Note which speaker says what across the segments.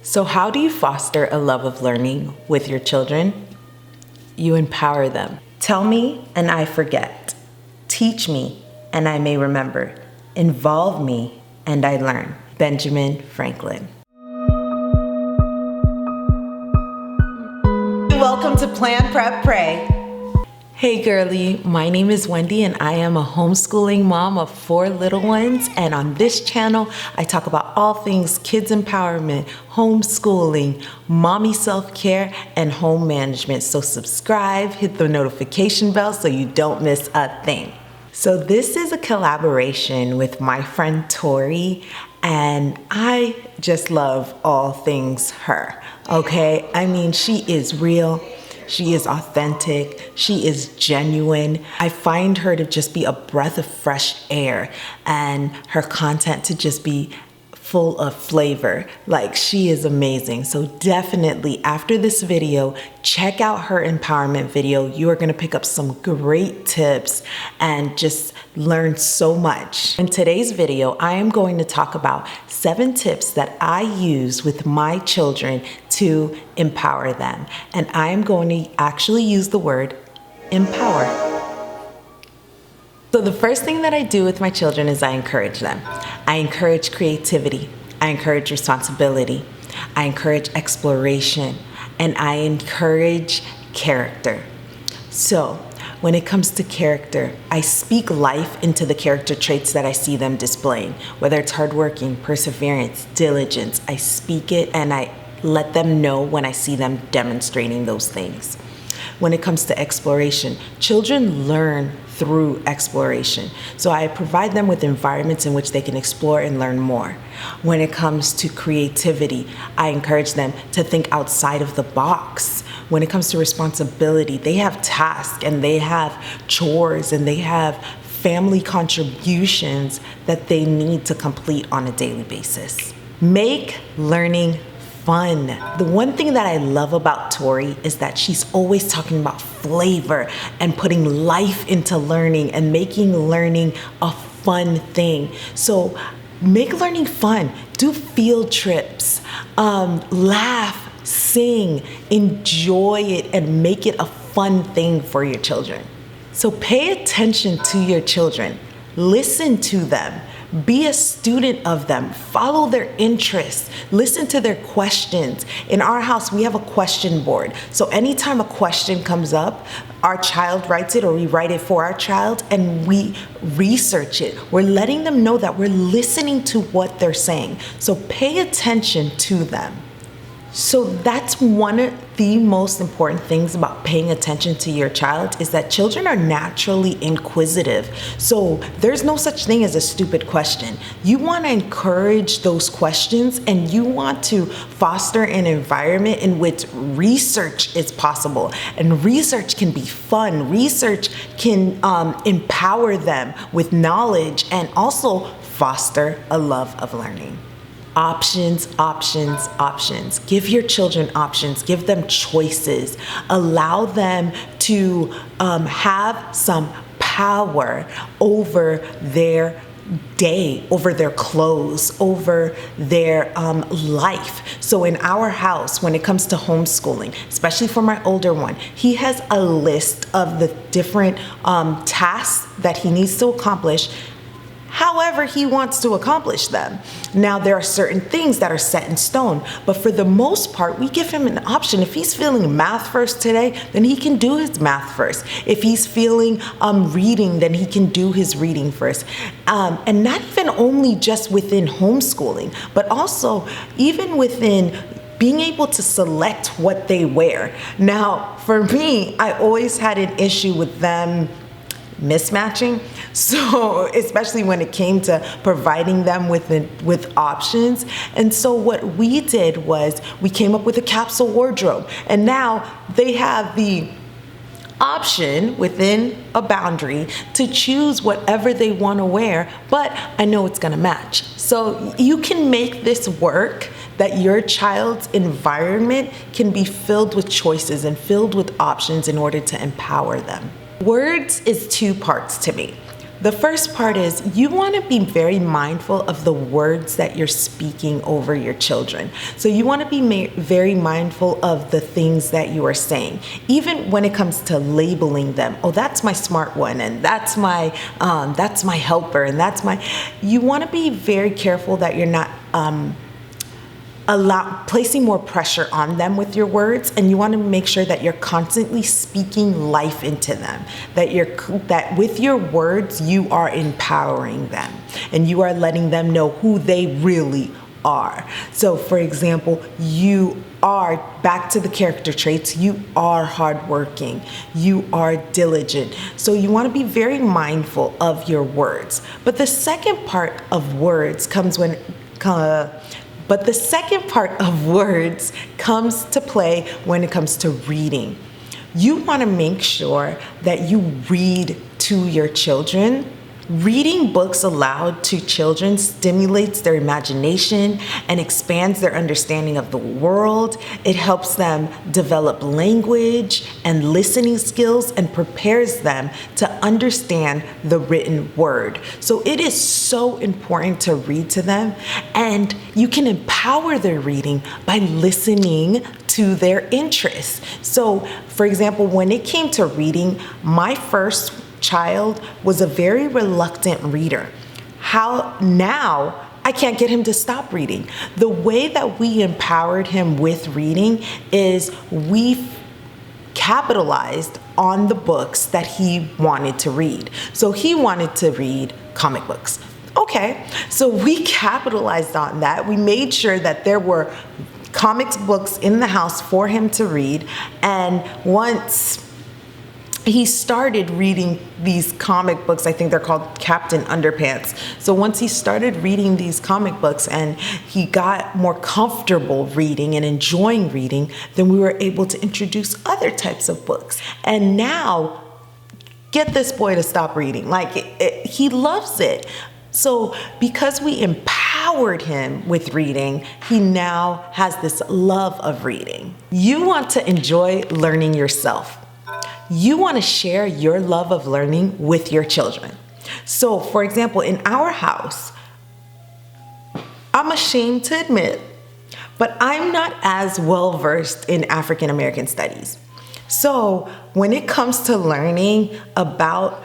Speaker 1: So how do you foster a love of learning with your children? You empower them. Tell me and I forget. Teach me and I may remember. Involve me and I learn. Benjamin Franklin. Welcome to Plan, Prep, Pray. Hey girlie, my name is Wendy and I am a homeschooling mom of 4 little ones, and on this channel I talk about all things kids empowerment, homeschooling, mommy self-care, and home management. So subscribe, hit the notification bell so you don't miss a thing. So this is a collaboration with my friend Tori, and I just love all things her, okay? I mean, she is real. She is authentic. She is genuine. I find her to just be a breath of fresh air and her content to just be full of flavor. Like, she is amazing. So definitely after this video, check out her empowerment video. You are gonna pick up some great tips and just learn so much. In today's video, I am going to talk about 7 tips that I use with my children to empower them. And I am going to actually use the word empower. So the first thing that I do with my children is I encourage them. I encourage creativity. I encourage responsibility. I encourage exploration. And I encourage character. So when it comes to character, I speak life into the character traits that I see them displaying. Whether it's hardworking, perseverance, diligence, I speak it and I let them know when I see them demonstrating those things. When it comes to exploration, children learn through exploration. So I provide them with environments in which they can explore and learn more. When it comes to creativity, I encourage them to think outside of the box. When it comes to responsibility, they have tasks and they have chores and they have family contributions that they need to complete on a daily basis. Make learning fun. The one thing that I love about Tori is that she's always talking about flavor and putting life into learning and making learning a fun thing. So make learning fun. Do field trips, laugh, sing, enjoy it, and make it a fun thing for your children. So pay attention to your children. Listen to them. Be a student of them. Follow their interests. Listen to their questions. In our house, we have a question board. So anytime a question comes up, our child writes it or we write it for our child and we research it. We're letting them know that we're listening to what they're saying. So pay attention to them. So that's one of the most important things about paying attention to your child is that children are naturally inquisitive. So there's no such thing as a stupid question. You want to encourage those questions and you want to foster an environment in which research is possible. And research can be fun. Research can empower them with knowledge and also foster a love of learning. Options, options, options. Give your children options. Give them choices. Allow them to have some power over their day, over their clothes, over their life. So in our house, when it comes to homeschooling, especially for my older one, he has a list of the different tasks that he needs to accomplish however he wants to accomplish them. Now, there are certain things that are set in stone, but for the most part, we give him an option. If he's feeling math first today, then he can do his math first. If he's feeling reading, then he can do his reading first. And not even only just within homeschooling, but also even within being able to select what they wear. Now, for me, I always had an issue with them mismatching. So especially when it came to providing them with options. And so what we did was we came up with a capsule wardrobe, and now they have the option within a boundary to choose whatever they want to wear, but I know it's going to match. So you can make this work, that your child's environment can be filled with choices and filled with options in order to empower them. Words is 2 parts to me. The first part is you want to be very mindful of the words that you're speaking over your children. So you want to be very mindful of the things that you are saying, even when it comes to labeling them. Oh, that's my smart one, and that's my helper, and you want to be very careful that you're not placing more pressure on them with your words, and you want to make sure that you're constantly speaking life into them, that with your words you are empowering them and you are letting them know who they really are. So for example, you are, back to the character traits, you are hardworking, you are diligent. So you want to be very mindful of your words. But the second part of words comes to play when it comes to reading. You want to make sure that you read to your children. Reading books aloud to children stimulates their imagination and expands their understanding of the world. It helps them develop language and listening skills and prepares them to understand the written word. So it is so important to read to them, and you can empower their reading by listening to their interests. So, for example, when it came to reading, my first child was a very reluctant reader. How now I can't get him to stop reading. The way that we empowered him with reading is we capitalized on the books that he wanted to read. So he wanted to read comic books. Okay, so we capitalized on that. We made sure that there were comics books in the house for him to read, and once he started reading these comic books, I think they're called Captain Underpants. So once he started reading these comic books and he got more comfortable reading and enjoying reading, then we were able to introduce other types of books. And now, get this boy to stop reading. He loves it. So because we empowered him with reading, he now has this love of reading. You want to enjoy learning yourself. You want to share your love of learning with your children. So, for example, in our house, I'm ashamed to admit, but I'm not as well versed in African American studies. So, when it comes to learning about,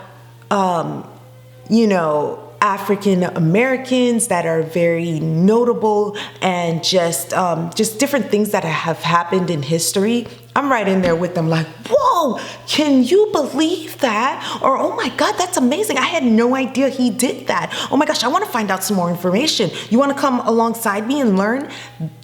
Speaker 1: African Americans that are very notable and just different things that have happened in history, I'm right in there with them like, whoa, can you believe that? Or, oh my God, that's amazing. I had no idea he did that. Oh my gosh, I want to find out some more information. You want to come alongside me and learn?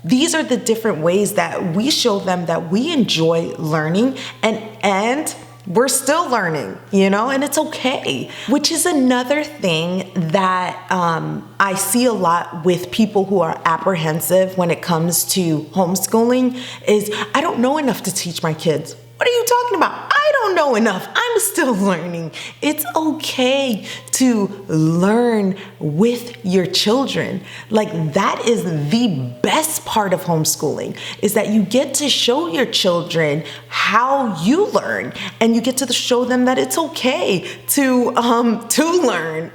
Speaker 1: These are the different ways that we show them that we enjoy learning and we're still learning, and it's okay. Which is another thing that I see a lot with people who are apprehensive when it comes to homeschooling is, I don't know enough to teach my kids. What are you talking about? I don't know enough. I'm still learning. It's okay to learn with your children. That is the best part of homeschooling, is that you get to show your children how you learn, and you get to show them that it's okay to learn,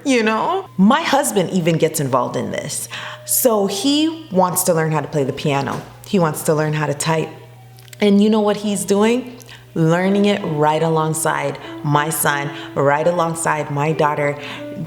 Speaker 1: My husband even gets involved in this. So he wants to learn how to play the piano. He wants to learn how to type. And you know what he's doing? Learning it right alongside my son, right alongside my daughter.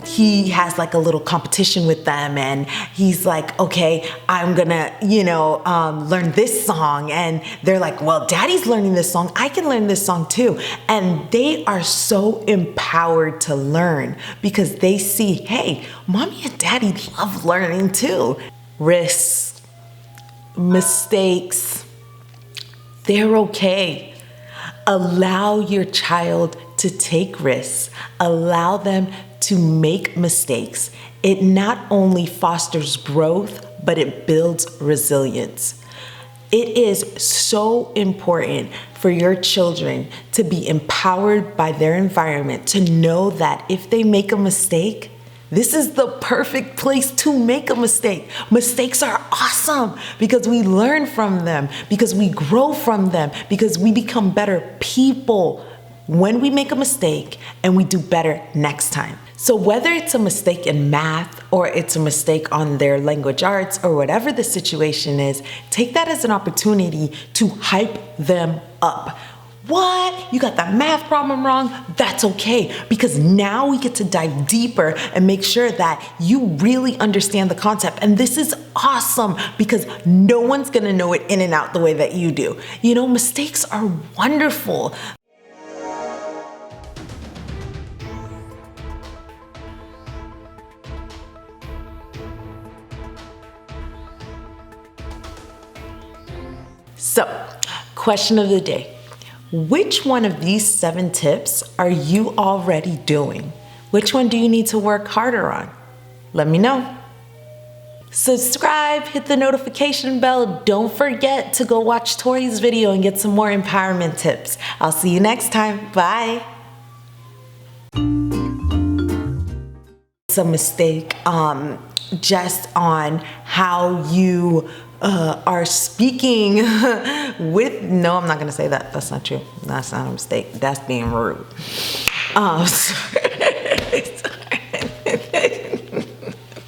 Speaker 1: He has a little competition with them, and he's like, okay, I'm gonna, learn this song. And they're like, well, Daddy's learning this song. I can learn this song too. And they are so empowered to learn because they see, hey, Mommy and Daddy love learning too. Risks, mistakes, they're okay. Allow your child to take risks. Allow them to make mistakes. It not only fosters growth, but it builds resilience. It is so important for your children to be empowered by their environment, to know that if they make a mistake, this is the perfect place to make a mistake. Mistakes are awesome because we learn from them, because we grow from them, because we become better people when we make a mistake and we do better next time. So whether it's a mistake in math or it's a mistake on their language arts or whatever the situation is, take that as an opportunity to hype them up. What? You got that math problem wrong? That's okay, because now we get to dive deeper and make sure that you really understand the concept. And this is awesome because no one's gonna know it in and out the way that you do. You know, mistakes are wonderful. So, question of the day. Which one of these 7 tips are you already doing? Which one do you need to work harder on? Let me know. Subscribe, hit the notification bell. Don't forget to go watch Tori's video and get some more empowerment tips. I'll see you next time. Bye. It's a mistake just on how you are speaking with, no, I'm not gonna say that. That's not true. That's not a mistake. That's being rude.